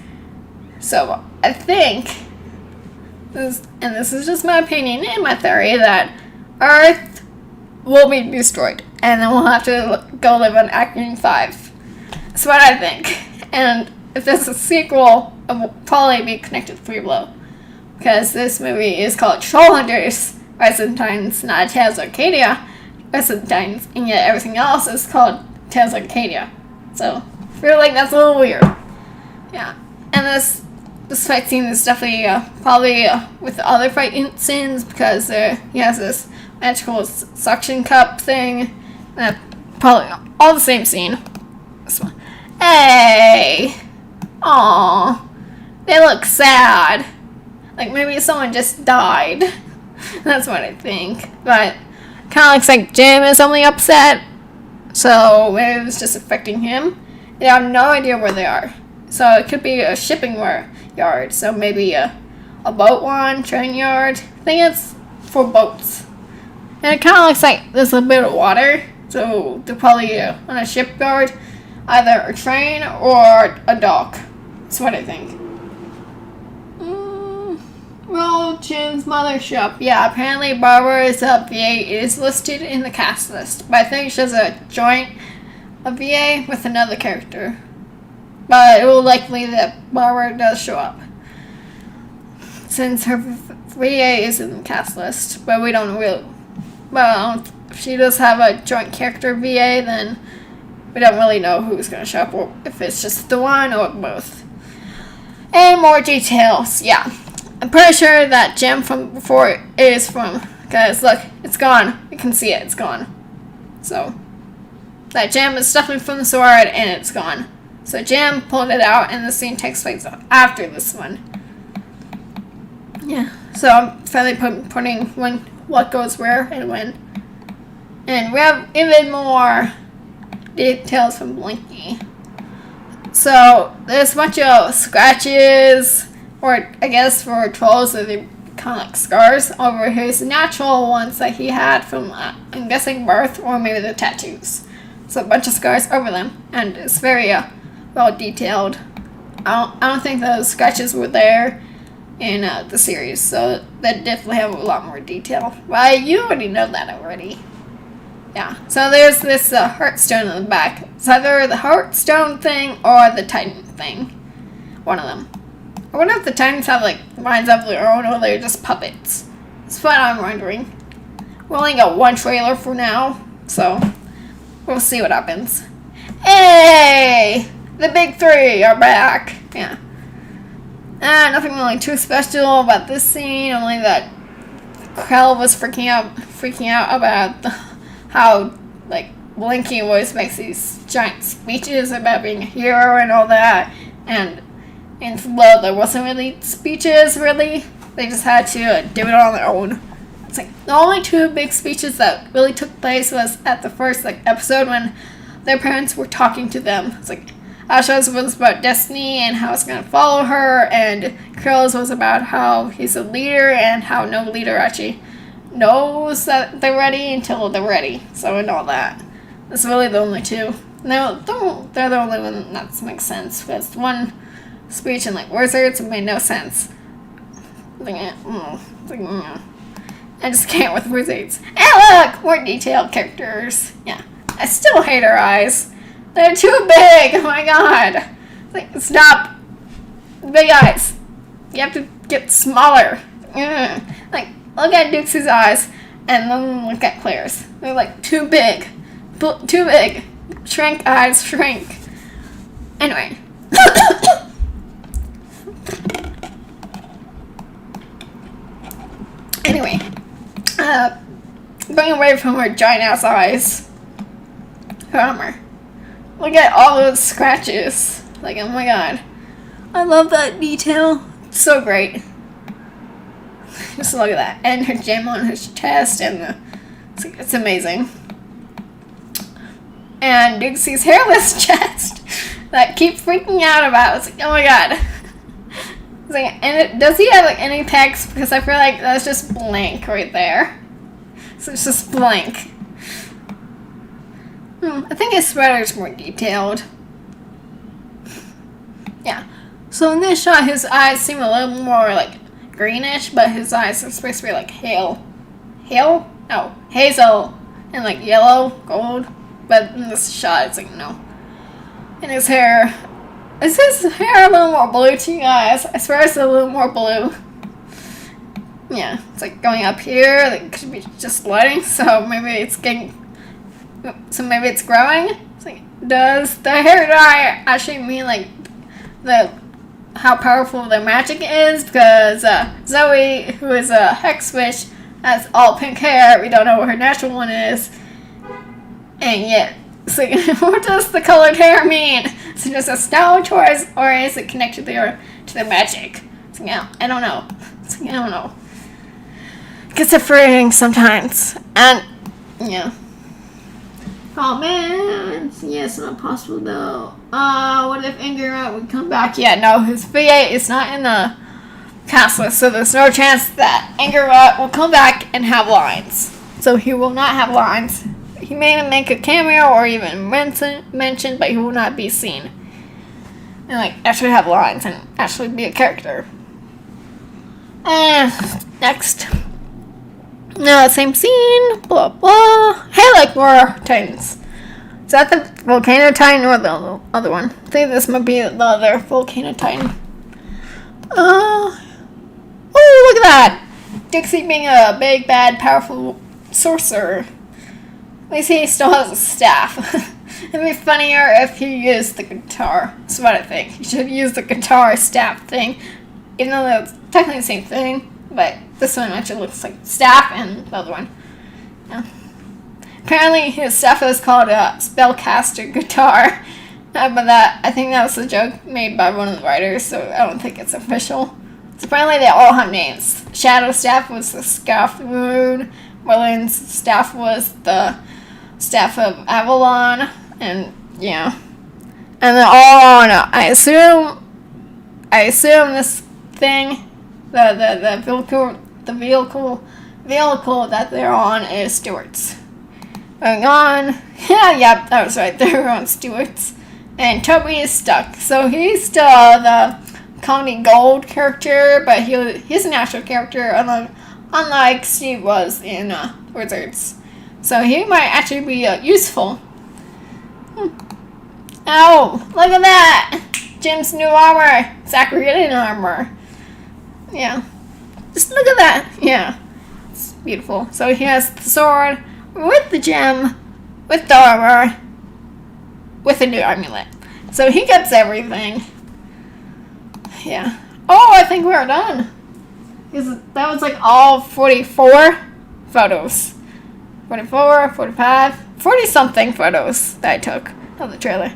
So, I think... this is just my opinion and my theory, that Earth will be destroyed. And then we'll have to go live on Acme 5. That's what I think. And if there's a sequel, it will probably be connected to 3 Below. Because this movie is called Trollhunters, Rise of the Titans, not Tales of Arcadia, Rise of the Titans, and yet everything else is called Tales of Arcadia. So, I feel like that's a little weird. Yeah. And this fight scene is definitely probably with the other fight scenes, because he has this magical suction cup thing. And probably all the same scene. This one. Hey! Aww. They look sad. Like maybe someone just died. That's what I think. But kind of looks like Jim is only upset. So maybe it was just affecting him. They have no idea where they are. So it could be a shipping yard. So maybe a boat one, train yard. I think it's for boats. And it kind of looks like there's a bit of water. So they're probably on a shipyard. Either a train or a dock. That's what I think. Well, Jim's mothership. Yeah, apparently Barbara's VA is listed in the cast list. But I think she has a joint VA with another character. But it will likely that Barbara does show up. Since her VA is in the cast list. But we don't really... Well, if she does have a joint character VA, then we don't really know who's going to show up. Or if it's just the one or both. And more details. Yeah. I'm pretty sure that gem from before is from, because look, it's gone. You can see it, it's gone. So, that gem is definitely from the sword, and it's gone. So Jim pulled it out, and the scene takes place after this one. Yeah, so I'm finally putting what goes where and when. And we have even more details from Blinky. So, there's a bunch of scratches, or I guess for trolls, they kind of like scars over his natural ones that he had from, I'm guessing, birth, or maybe the tattoos. So a bunch of scars over them, and it's very well detailed. I don't think those scratches were there in the series, so they definitely have a lot more detail. But you already know that already. Yeah, so there's this Heartstone in the back. It's either the Heartstone thing or the Titan thing. One of them. I wonder if the Titans have like minds of their own, or they're just puppets. That's what I'm wondering. We only got one trailer for now, so we'll see what happens. Hey! The big 3 are back! Yeah. Nothing really too special about this scene, only that Krell was freaking out about how, like, Blinky always makes these giant speeches about being a hero and all that, and well, there wasn't really speeches, really. They just had to do it on their own. It's like, the only 2 big speeches that really took place was at the first, like, episode when their parents were talking to them. It's like, Asha's was about destiny and how it's going to follow her, and Krill's was about how he's a leader and how no leader actually knows that they're ready until they're ready. So, and all that. That's really the only 2. No, they're the only one that makes sense, because one speech in like Wizards made no sense. I just can't with Wizards. And look, more detailed characters. Yeah, I still hate her eyes. They're too big. Oh my god. Like, stop. Big eyes. You have to get smaller. Like, look at Dixie's eyes, and then look at Claire's. They're like too big. Too big. Shrink eyes, shrink. Anyway. Anyway, going away from her giant ass eyes, her armor. Look at all those scratches. Like, oh my god. I love that detail. So great. Just look at that. And her gem on his chest, and it's amazing. And Dixie's hairless chest that I keep freaking out about. It's like, oh my god. It's like, does he have like any text? Because I feel like that's just blank right there. So it's just blank. I think his sweater's more detailed. Yeah. So in this shot, his eyes seem a little more like greenish, but his eyes are supposed to be like hazel, and like yellow, gold. But in this shot, it's like no. And his hair, is his hair a little more blue to you guys? I swear it's a little more blue. Yeah, it's like going up here. Like, could be just lighting, so maybe it's growing. It's like, does the hair dye actually mean like how powerful their magic is? Because Zoe, who is a hex witch, has all pink hair. We don't know what her natural one is, and yet, it's like, what does the colored hair mean? Is it just a style choice, or is it connected to the magic? It's like, I don't know. It's like, I don't know. It gets frustrating sometimes, and yeah. Oh man, yeah, it's not possible though. What if Anger would come back? Yeah, no, his VA is not in the cast list, so there's no chance that Anger will come back and have lines. So he will not have lines. He may make a cameo or even mention, but he will not be seen. And like actually have lines and actually be a character. And next. No, same scene, blah blah. Hey, like more Titans. Is that the Volcano Titan or the other one? I think this might be the other Volcano Titan. Oh, look at that! Dixie being a big, bad, powerful sorcerer. At least he still has a staff. It'd be funnier if he used the guitar. That's what I think. He should use the guitar staff thing. Even though that's technically the same thing. But this one actually looks like staff, and the other one. Yeah. Apparently his staff is called a spellcaster guitar. But I think that was a joke made by one of the writers, so I don't think it's official. So apparently they all have names. Shadow staff was the Scaff Moon. Merlin's staff was the Staff of Avalon, and yeah. And they're all on I assume this thing, the vehicle that they're on is Stewart's. Going on, yeah, that was right, they're on Stewart's. And Toby is stuck, so he's still the Connie Gold character, but he's an actual character, unlike Steve was in Wizards. So he might actually be useful. Oh, look at that! Jim's new armor! Zachary getting armor. Yeah. Just look at that. Yeah. It's beautiful. So he has the sword with the gem, with the armor, with a new amulet. So he gets everything. Yeah. Oh, I think we're done. Because that was like all 44 photos. 44, 45, 40-something photos that I took of the trailer.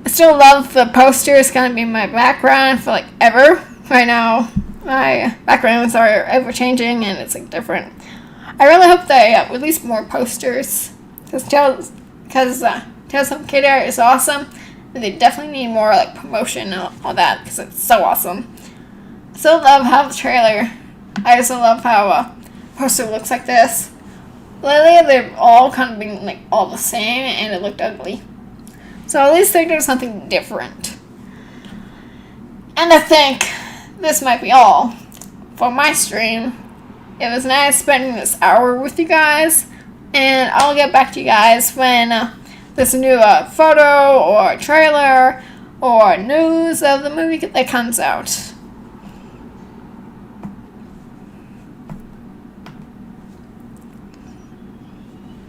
I still love the poster. It's going to be my background for like ever. Right now, my backgrounds are ever changing and it's like different. I really hope they release more posters. Because Tales of Kid is awesome. And they definitely need more like promotion and all that because it's so awesome. I still love how the trailer. I also love how a poster looks like this. Lately, they've all kind of been like all the same, and it looked ugly. So at least they did something different. And I think this might be all for my stream. It was nice spending this hour with you guys, and I'll get back to you guys when there's a new photo or trailer or news of the movie that comes out.